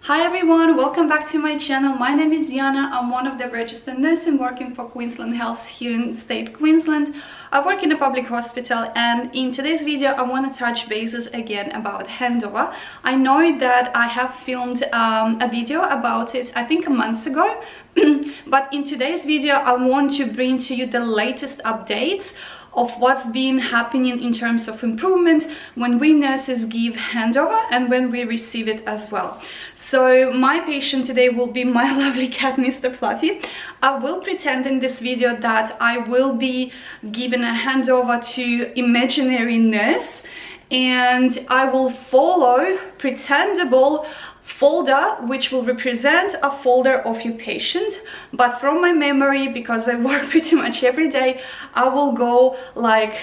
Hi everyone, welcome back to my channel. My name is Yana. I'm one of the registered nurses working for Queensland Health here in state Queensland. I work in a public hospital, and in today's video I want to touch bases again about handover. I know that I have filmed a video about it I think a month ago, but in today's video I want to bring to you the latest updates of what's been happening in terms of improvement when we nurses give handover and when we receive it as well. So my patient today will be my lovely cat, Mr. Fluffy. I will pretend in this video that I will be giving a handover to imaginary nurse, and I will follow pretendable folder which will represent a folder of your patient, but from my memory, because I work pretty much every day, I will go like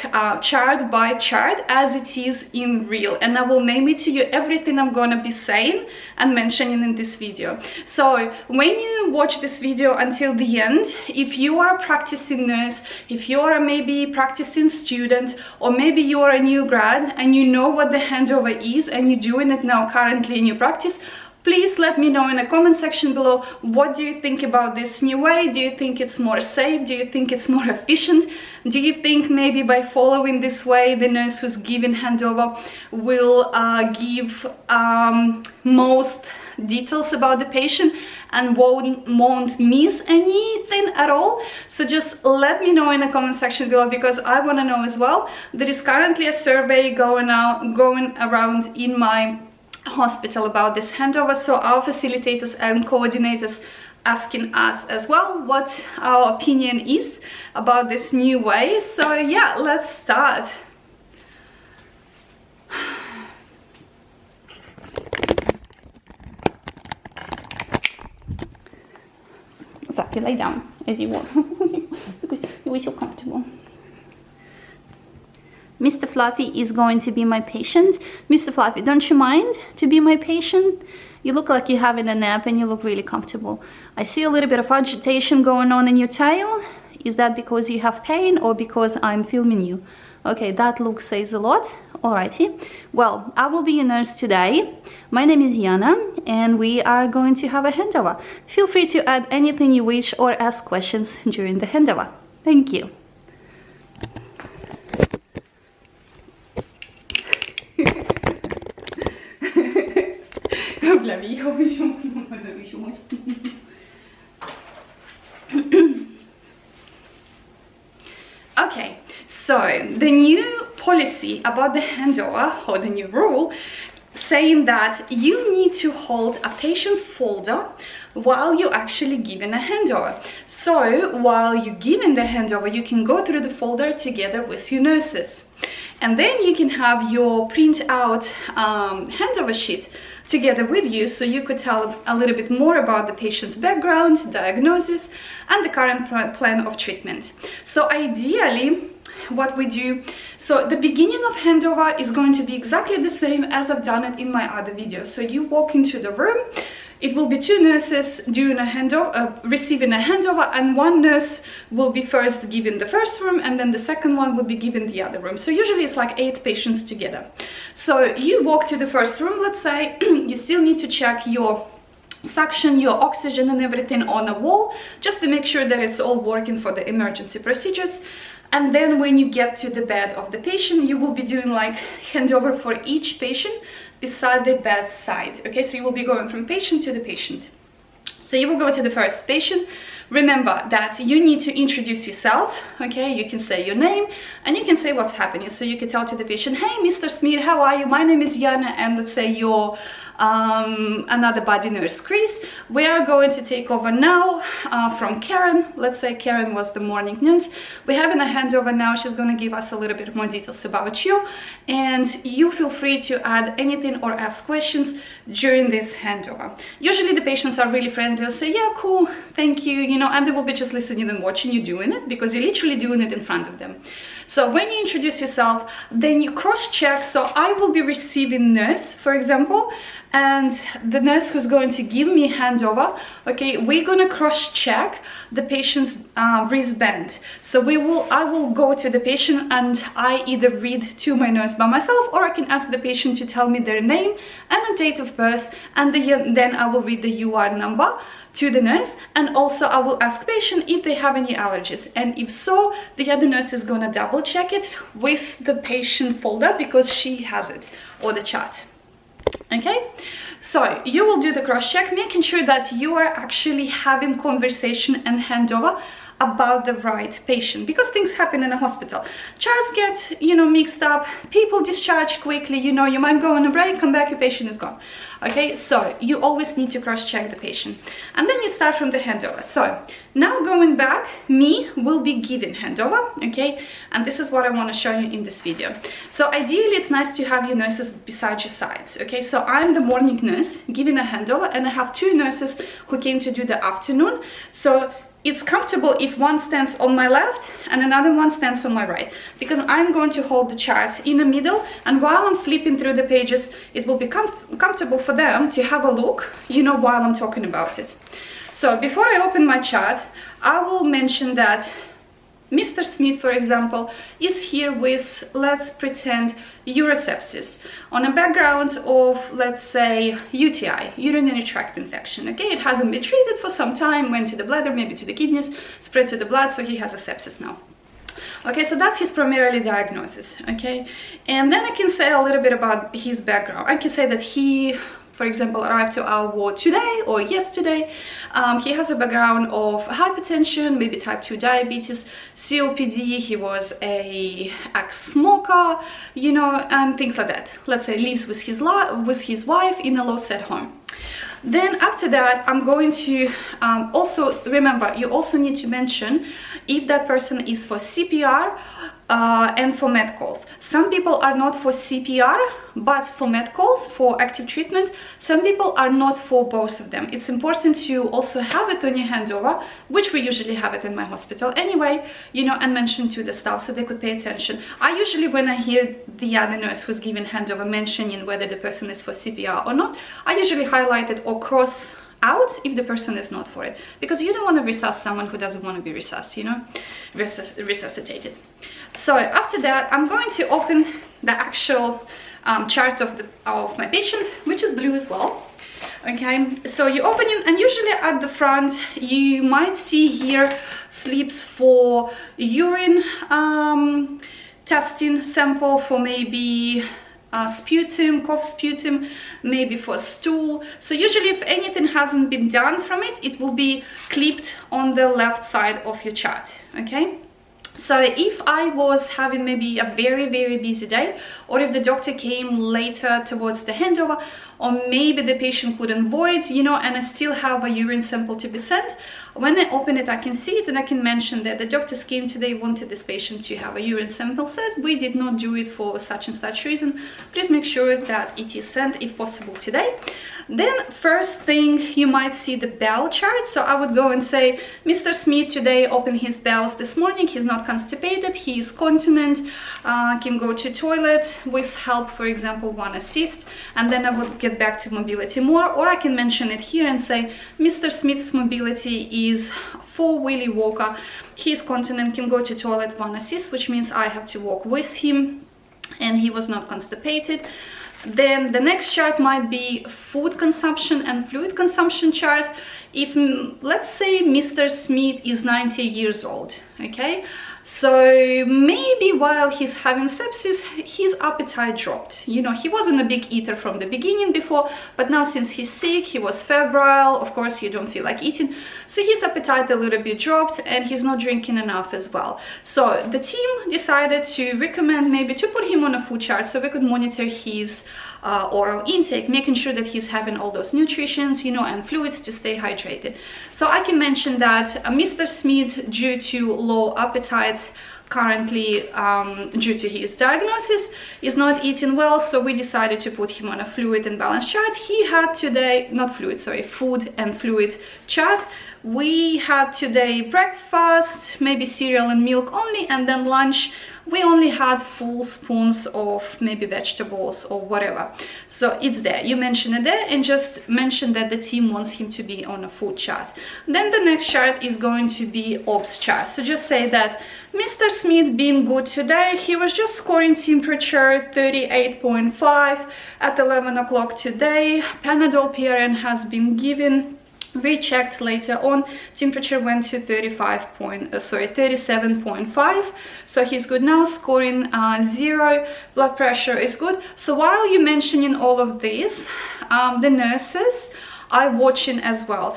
chart by chart as it is in real, and I will name it to you everything I'm gonna be saying and mentioning in this video. So when you watch this video until the end, if you are a practicing nurse, if you are maybe practicing student, or maybe you are a new grad and you know what the handover is and you're doing it now currently in your practice, please let me know in the comment section below, what do you think about this new way? Do you think it's more safe? Do you think it's more efficient? Do you think maybe by following this way, the nurse who's giving handover will give most details about the patient and won't miss anything at all? So just let me know in the comment section below, because I want to know as well. There is currently a survey going around in my hospital about this handover, so our facilitators and coordinators asking us as well what our opinion is about this new way. So yeah, let's start. Fluffy, lay down as you want because you are so comfortable. Mr. Fluffy is going to be my patient. Mr. Fluffy, don't you mind to be my patient? You look like you're having a nap and you look really comfortable. I see a little bit of agitation going on in your tail. Is that because you have pain or because I'm filming you? Okay, that look says a lot. Alrighty. Well, I will be your nurse today. My name is Yana and we are going to have a handover. Feel free to add anything you wish or ask questions during the handover. Thank you. Okay, so the new policy about the handover, or the new rule, saying that you need to hold a patient's folder while you're actually giving a handover. So while you're giving the handover, you can go through the folder together with your nurses. And then you can have your print out handover sheet together with you, so you could tell a little bit more about the patient's background, diagnosis, and the current plan of treatment. So ideally, what we do, so the beginning of handover is going to be exactly the same as I've done it in my other videos. So you walk into the room, it will be two nurses doing a handover, receiving a handover, and one nurse will be first giving the first room and then the second one will be giving the other room. So usually it's like 8 patients together. So you walk to the first room, let's say, you still need to check your suction, your oxygen and everything on a wall, just to make sure that it's all working for the emergency procedures. And then when you get to the bed of the patient, you will be doing like handover for each patient beside the bedside. Okay, so you will be going from patient to the patient. So you will go to the first patient. Remember that you need to introduce yourself. Okay, you can say your name and you can say what's happening. So you can tell to the patient, hey, Mr. Smith, how are you? My name is Yana, and let's say you're another body nurse, Chris. We are going to take over now from Karen. Let's say Karen was the morning nurse. We're having a handover now. She's going to give us a little bit more details about you, and you feel free to add anything or ask questions during this handover. Usually the patients are really friendly. They'll say, yeah, cool, thank you, you know, and they will be just listening and watching you doing it, because you're literally doing it in front of them. So when you introduce yourself, then you cross-check. So I will be receiving nurse, for example, and the nurse who's going to give me handover, okay, we're gonna cross-check the patient's wristband. So I will go to the patient and I either read to my nurse by myself, or I can ask the patient to tell me their name and a date of birth, and then I will read the UR number to the nurse, and also I will ask patient if they have any allergies, and if so, the other nurse is gonna double check it with the patient folder because she has it, or the chart. Okay, so you will do the cross-check, making sure that you are actually having conversation and handover about the right patient, because things happen in a hospital. Charts get, you know, mixed up, people discharge quickly, you know, you might go on a break, come back, your patient is gone. Okay, so you always need to cross-check the patient, and then you start from the handover. So now going back, me will be giving handover, okay, and this is what I want to show you in this video. So ideally it's nice to have your nurses beside your sides, okay. So I'm the morning nurse giving a handover, and I have two nurses who came to do the afternoon. So it's comfortable if one stands on my left and another one stands on my right, because I'm going to hold the chart in the middle, and while I'm flipping through the pages, it will be comfortable for them to have a look, you know, while I'm talking about it. So before I open my chart, I will mention that Mr. Smith, for example, is here with, let's pretend, urosepsis on a background of, let's say, UTI, urinary tract infection. Okay, it hasn't been treated for some time, went to the bladder, maybe to the kidneys, spread to the blood, so he has a sepsis now. Okay, so that's his primarily diagnosis. Okay, and then I can say a little bit about his background. I can say that he, for example, arrived to our ward today or yesterday. He has a background of hypertension, maybe type 2 diabetes, COPD, he was a ex-smoker, you know, and things like that. Let's say lives with his wife in a low-set home. Then after that, I'm going to also, remember, you also need to mention if that person is for CPR and for med calls. Some people are not for CPR, but for med calls, for active treatment. Some people are not for both of them. It's important to also have it on your handover, which we usually have it in my hospital anyway, you know, and mention to the staff so they could pay attention. I usually, when I hear the other nurse who's giving handover mentioning whether the person is for CPR or not, I usually highlight it or cross out if the person is not for it, because you don't want to resuscitate someone who doesn't want to be resuscitated, you know, resuscitated. So after that, I'm going to open the actual chart of my patient, which is blue as well. Okay, so you open it, and usually at the front you might see here slips for urine testing sample, for maybe sputum, cough sputum, maybe for stool. So usually if anything hasn't been done from it, it will be clipped on the left side of your chart. Okay, so if I was having maybe a very busy day, or if the doctor came later towards the handover, or maybe the patient couldn't void, you know, and I still have a urine sample to be sent, when I open it I can see it, and I can mention that the doctors came today, wanted this patient to have a urine sample sent. We did not do it for such and such reason. Please make sure that it is sent if possible today. Then first thing, you might see the bowel chart. So I would go and say, Mr. Smith today opened his bowels this morning, he's not constipated, he is continent, can go to toilet with help, for example, one assist, and then I would get back to mobility more, or I can mention it here and say, Mr. Smith's mobility is for Willy Walker, he is continent, can go to toilet, one assist, which means I have to walk with him, and he was not constipated. Then the next chart might be food consumption and fluid consumption chart. If, let's say, Mr. Smith is 90 years old, okay, so maybe while he's having sepsis, his appetite dropped. You know, he wasn't a big eater from the beginning before, but now since he's sick, he was febrile, of course you don't feel like eating, so his appetite a little bit dropped, and he's not drinking enough as well. So the team decided to recommend maybe to put him on a food chart so we could monitor his oral intake, making sure that he's having all those nutrients, you know, and fluids to stay hydrated. So I can mention that Mr. Smith, due to low appetite currently, due to his diagnosis, is not eating well, so we decided to put him on a fluid and balance chart. He had today, not fluid, sorry, food and fluid chart. We had today breakfast, maybe cereal and milk only, and then lunch we only had full spoons of maybe vegetables or whatever. So it's there, you mention it there, and just mention that the team wants him to be on a food chart. Then the next chart is going to be OBS chart. So just say that Mr. Smith been good today. He was just scoring temperature 38.5 at 11 o'clock today. Panadol PRN has been given. Rechecked later on, temperature went to 37.5, so he's good now, scoring 0, blood pressure is good. So while you're mentioning all of this, the nurses are watching as well.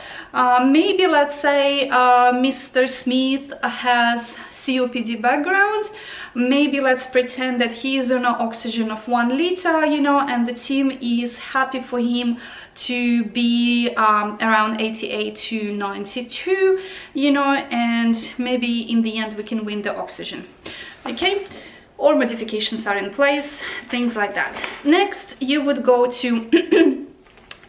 Maybe let's say Mr. Smith has COPD background. Maybe let's pretend that he is on oxygen of 1 liter, you know, and the team is happy for him to be around 88 to 92, you know, and maybe in the end we can win the oxygen. Okay, or modifications are in place, things like that. Next, you would go to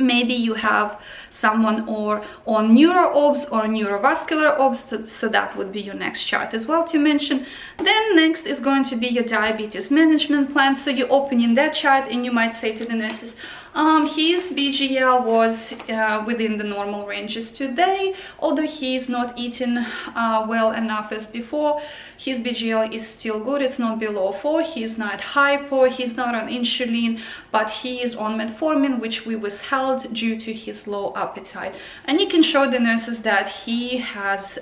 maybe you have someone or on neuro-OBS or neurovascular OBS, so that would be your next chart as well to mention. Then next is going to be your diabetes management plan. So you open in that chart and you might say to the nurses, his BGL was within the normal ranges today, although he is not eating well enough as before. His BGL is still good, it's not below 4, he's not hypo, he's not on insulin, but he is on metformin, which we withheld due to his low appetite. And you can show the nurses that he has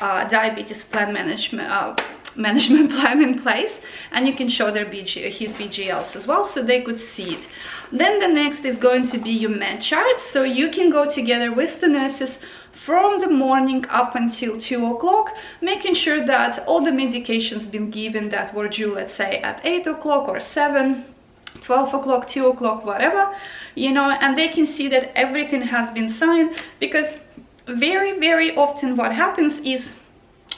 diabetes plan management plan in place, and you can show their his BGLs as well, so they could see it. Then the next is going to be your med chart, so you can go together with the nurses from the morning up until 2 o'clock, making sure that all the medications been given that were due, let's say at 8 o'clock or 7, 12 o'clock, 2 o'clock, whatever, you know, and they can see that everything has been signed, because very often what happens is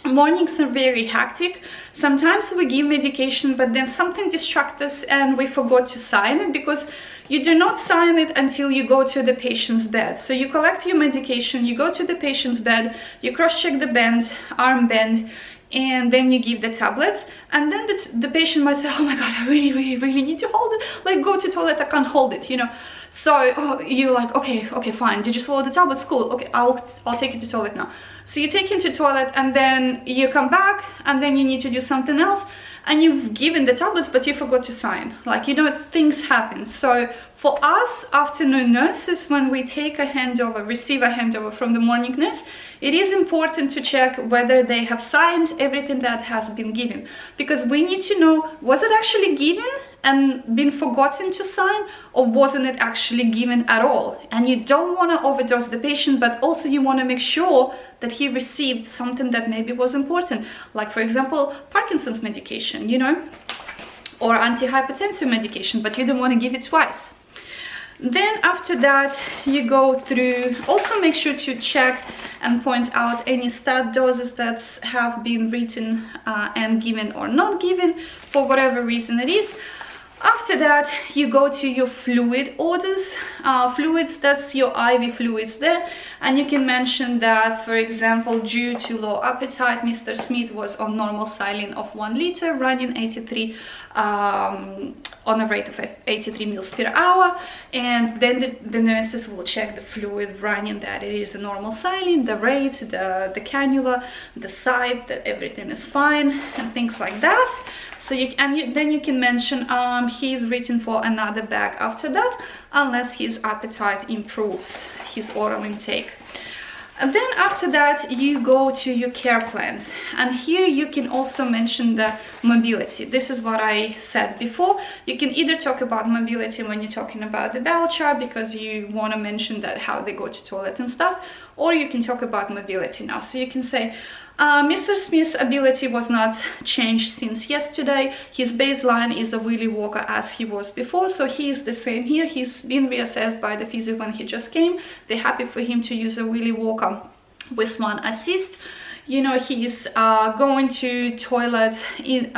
mornings are very hectic. Sometimes we give medication, but then something distracts us and we forgot to sign it, because you do not sign it until you go to the patient's bed. So you collect your medication, you go to the patient's bed, you cross-check the band, arm band, and then you give the tablets, and then the patient might say, oh my god, I really need to hold it, like go to toilet, I can't hold it, you know. So you're like, okay, fine, did you swallow the tablets? Cool, okay, I'll take you to toilet now. So you take him to toilet, and then you come back, and then you need to do something else, and you've given the tablets, but you forgot to sign. Like, you know, things happen. So for us afternoon nurses, when we take a handover, receive a handover from the morning nurse, it is important to check whether they have signed everything that has been given, because we need to know, was it actually given and been forgotten to sign, or wasn't it actually given at all? And you don't want to overdose the patient, but also you want to make sure that he received something that maybe was important, like for example Parkinson's medication, you know, or antihypertensive medication, but you don't want to give it twice. Then after that you go through, also make sure to check and point out any stat doses that have been written and given or not given for whatever reason it is. After that you go to your fluid orders, fluids, that's your IV fluids there, and you can mention that, for example, due to low appetite, Mr. Smith was on normal saline of 1 liter, running 83 on a rate of 83 mils per hour, and then the nurses will check the fluid running, that it is a normal saline, the rate, the cannula, the site, that everything is fine, and things like that. So then you can mention he's written for another bag after that, unless his appetite improves, his oral intake. And then after that you go to your care plans, and here you can also mention the mobility. This is what I said before. You can either talk about mobility when you're talking about the bowel chart, because you want to mention that how they go to toilet and stuff, or you can talk about mobility now. So you can say Mr. Smith's ability was not changed since yesterday. His baseline is a wheelie walker as he was before, so he is the same here. He's been reassessed by the physio when he just came. They're happy for him to use a wheelie walker with 1 assist. you know, he's going to toilet in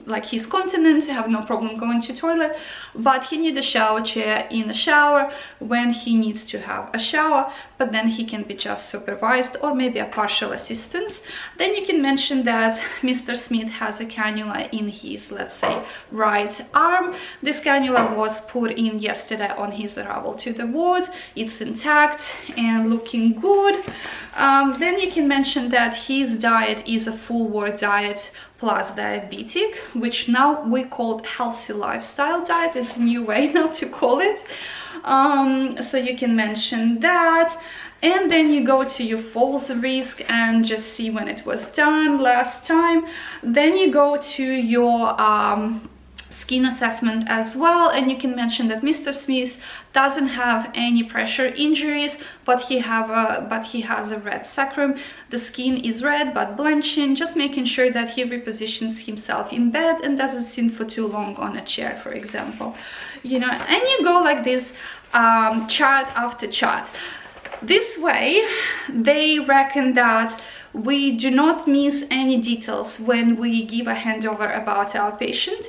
like he's continent, have no problem going to toilet, but he needs a shower chair in the shower when he needs to have a shower, but then he can be just supervised or maybe a partial assistance. Then you can mention that Mr. Smith has a cannula in his, let's say, right arm. This cannula was put in yesterday on his arrival to the ward. It's intact and looking good. Then you can mention that his diet is a full ward diet plus diabetic, which now we call healthy lifestyle diet. Is a new way now to call it. So you can mention that, and then you go to your falls risk and just see when it was done last time. Then you go to your skin assessment as well, and you can mention that Mr. Smith doesn't have any pressure injuries, but he has a red sacrum. The skin is red but blanching, just making sure that he repositions himself in bed and doesn't sit for too long on a chair, for example, you know. And you go like this, chart after chart. This way they reckon that we do not miss any details when we give a handover about our patient.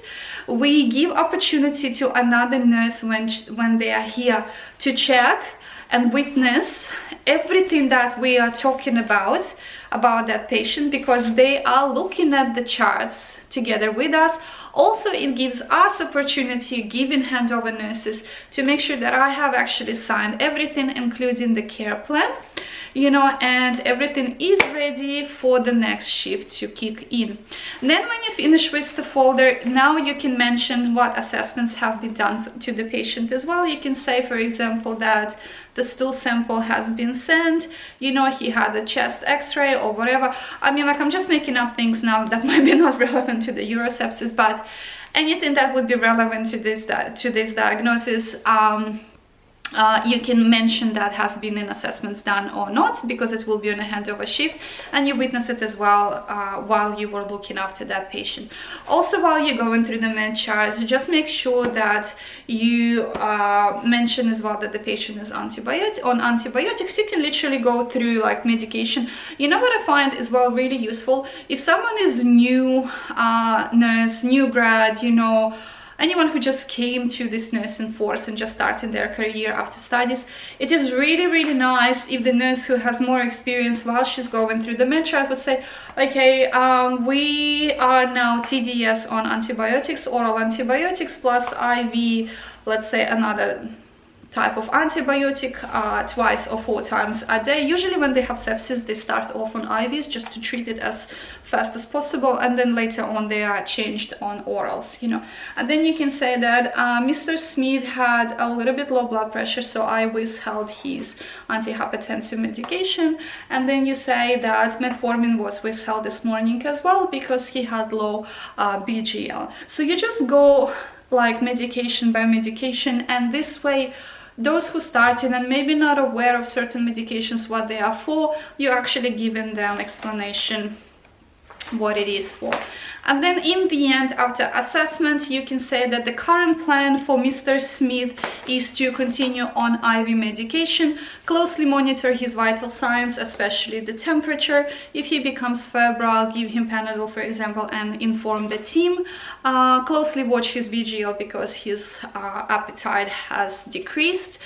We give opportunity to another nurse when they are here to check and witness everything that we are talking about that patient, because they are looking at the charts together with us. Also, it gives us opportunity, giving handover nurses, to make sure that I have actually signed everything, including the care plan, you know, and everything is ready for the next shift to kick in. And then when you finish with the folder, now you can mention what assessments have been done to the patient as well. You can say, for example, that the stool sample has been sent, you know, he had a chest x-ray or whatever. I mean, like, I'm just making up things now that might be not relevant to the urosepsis, but anything that would be relevant to this diagnosis, you can mention that has been in assessments done or not, because it will be on a handover shift and you witness it as well while you were looking after that patient. Also, while you're going through the med charts, just make sure that you mention as well that the patient is on antibiotics. You can literally go through like medication. You know what I find is well really useful? If someone is new nurse, new grad, you know, anyone who just came to this nursing force and just started their career after studies, it is really nice if the nurse who has more experience while she's going through the med chart would say, okay, we are now TDS on antibiotics, oral antibiotics plus IV, let's say another type of antibiotic twice or 4 times a day. Usually when they have sepsis, they start off on IVs just to treat it as fast as possible, and then later on they are changed on orals, you know. And then you can say that Mr. Smith had a little bit low blood pressure, so I withheld his antihypertensive medication. And then you say that metformin was withheld this morning as well because he had low BGL. So you just go like medication by medication, and this way those who started and maybe not aware of certain medications, what they are for, you're actually giving them explanation what it is for. And then in the end, after assessment, you can say that the current plan for Mr. Smith is to continue on IV medication, closely monitor his vital signs, especially the temperature. If he becomes febrile, give him Panadol, for example, and inform the team. Closely watch his BGL because his appetite has decreased,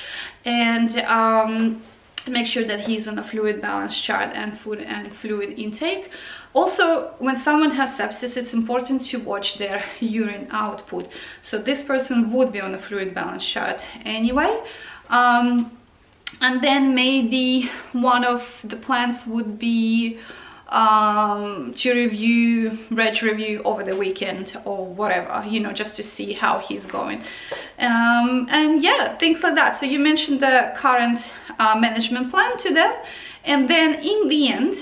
and make sure that he's on a fluid balance chart and food and fluid intake. Also, when someone has sepsis, it's important to watch their urine output. So this person would be on a fluid balance chart anyway. And then maybe one of the plans would be to review, reg review over the weekend or whatever, you know, just to see how he's going. And yeah, things like that. So you mentioned the current management plan to them, and then in the end,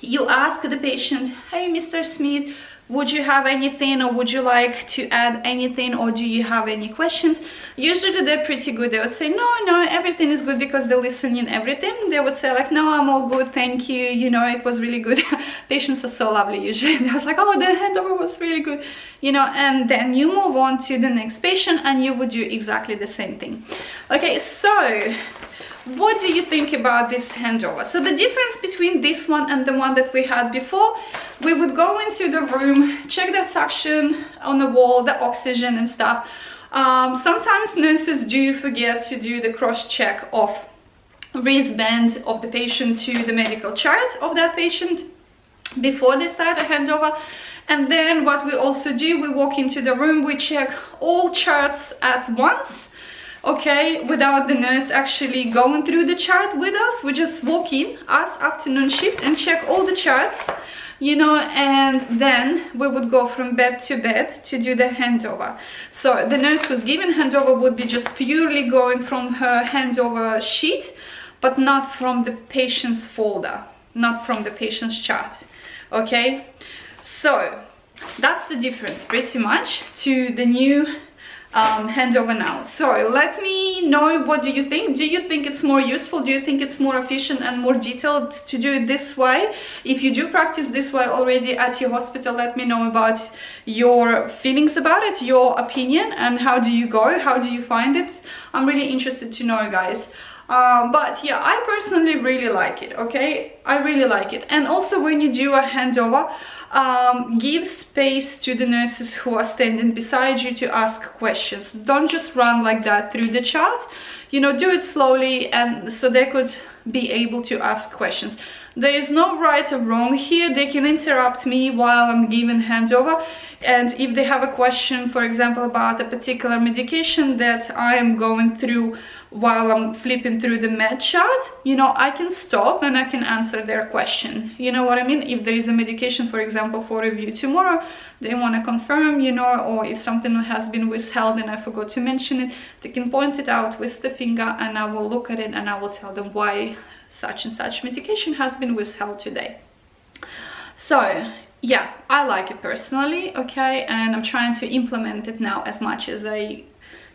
you ask the patient, hey, Mr. Smith, would you have anything, or would you like to add anything, or do you have any questions? Usually they're pretty good. They would say, no, everything is good, because they listen in everything. They would say like, no, I'm all good, thank you, you know, it was really good. Patients are so lovely usually. They was like, oh, the handover was really good, you know. And then you move on to the next patient and you would do exactly the same thing. Okay, so what do you think about this handover? So the difference between this one and the one that we had before, we would go into the room, check the suction on the wall, the oxygen and stuff. Sometimes nurses do forget to do the cross-check of wristband of the patient to the medical chart of that patient before they start a handover. And then what we also do, we walk into the room, we check all charts at once, okay, without the nurse actually going through the chart with us. We just walk in, us afternoon shift, and check all the charts, you know, and then we would go from bed to bed to do the handover. So the nurse who's given handover would be just purely going from her handover sheet, but not from the patient's folder, not from the patient's chart, okay? So that's the difference pretty much to the new handover now. So let me know, what do you think? Do you think it's more useful? Do you think it's more efficient and more detailed to do it this way? If you do practice this way already at your hospital, let me know about your feelings about it, your opinion, and how do you go? How do you find it? I'm really interested to know, guys. But yeah, I personally really like it, okay? I really like it. And also when you do a handover, give space to the nurses who are standing beside you to ask questions. Don't just run like that through the chart, you know, do it slowly, and so they could be able to ask questions. There is no right or wrong here. They can interrupt me while I'm giving handover, and if they have a question, for example, about a particular medication that I am going through while I'm flipping through the med chart, you know, I can stop and I can answer their question. You know what I mean? If there is a medication, for example, for review tomorrow, they want to confirm, you know, or if something has been withheld and I forgot to mention it, they can point it out with the finger and I will look at it and I will tell them why such and such medication has been withheld today. So yeah, I like it personally, okay, and I'm trying to implement it now as much as I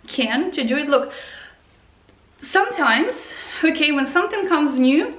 can to do it. Look, sometimes, okay, when something comes new,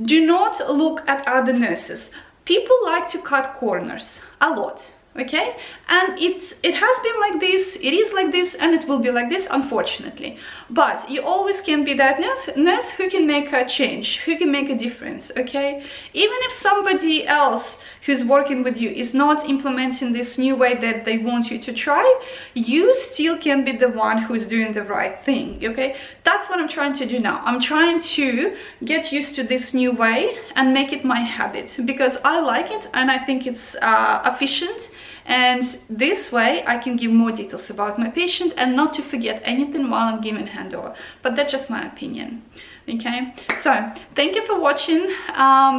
do not look at other nurses. People like to cut corners a lot, okay, and it has been like this, it is like this, and it will be like this, unfortunately. But you always can be that nurse who can make a change, who can make a difference, okay? Even if somebody else who's working with you is not implementing this new way that they want you to try, you still can be the one who's doing the right thing, okay? That's what I'm trying to do now. I'm trying to get used to this new way and make it my habit, because I like it and I think it's efficient, and this way I can give more details about my patient and not to forget anything while I'm giving handover. But that's just my opinion, okay? So thank you for watching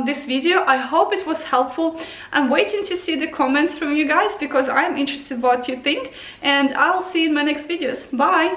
this video. I hope it was helpful. I'm waiting to see the comments from you guys because I'm interested what you think, and I'll see you in my next videos. Bye.